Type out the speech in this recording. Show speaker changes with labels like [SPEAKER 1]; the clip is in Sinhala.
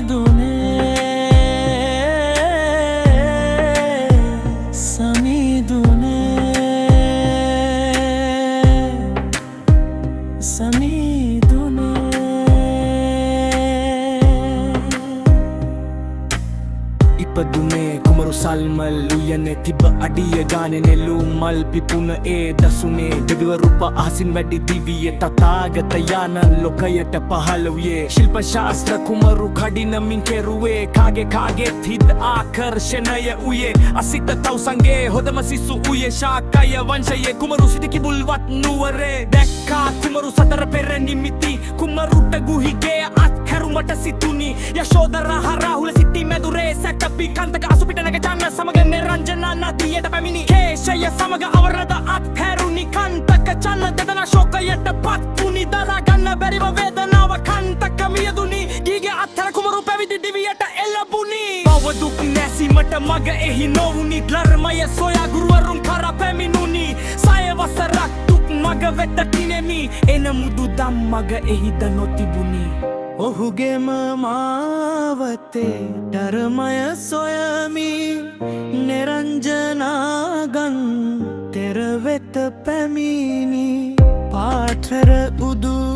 [SPEAKER 1] සමිදුනේ
[SPEAKER 2] ඉපදුනේ කුමරු සල්මල් උයනේ තිබ අඩිය ගානේ නෙළු මල් පිපුණ ඒ දසුනේ දෙවිවරුප අහසින් වැඩි දිවියේ තථාගත යාන ලෝකයට පහළ වූයේ ශිල්ප ශාස්ත්‍ර කුමරු කඩිනමින් කෙරුවේ කාගේ හිත ආකර්ෂණය වූයේ අසිත තවුසන්ගේ හොදම සිසු වූයේ ශාකය වංශයේ කුමරු සිටිකිබුල්වත් නුවරේ දැක්කා කුමරු සතර පෙර නිමිති කුමරුට ගුහිගේ අත්හැරුමට සිතුනි යශෝදරා රාහුල සිටි මැදුරේ සැකපි කන්තක අසුපිට නැග චන්න සමග නිරංජනා නදියට පැමිණි කේශය සමග අවරද අත්හැරුණි කන්තක චන්න දෙදෙනා ශෝකයට පත් වුණි දරා ගන්න බැරිව වේදනාව කන්තක මියදුනි ගීගේ අත්හැර කුමරු පැවිදි දිවියට එළඹුණි බව දුක් නැසීමට මග එහි නොවුනි ධර්මය සොයා ගුරුවරුන් කරා පැමිණුනි සය වසරක් දුක් මග වෙත තිනෙමි එන මුදු දම් මග එහිද නොතිබුණි
[SPEAKER 1] ඔහුගේම මාවතේ ධර්මය සොයමි නිරංජනාගන් තෙර වෙත පැමිණි පාඨර උදු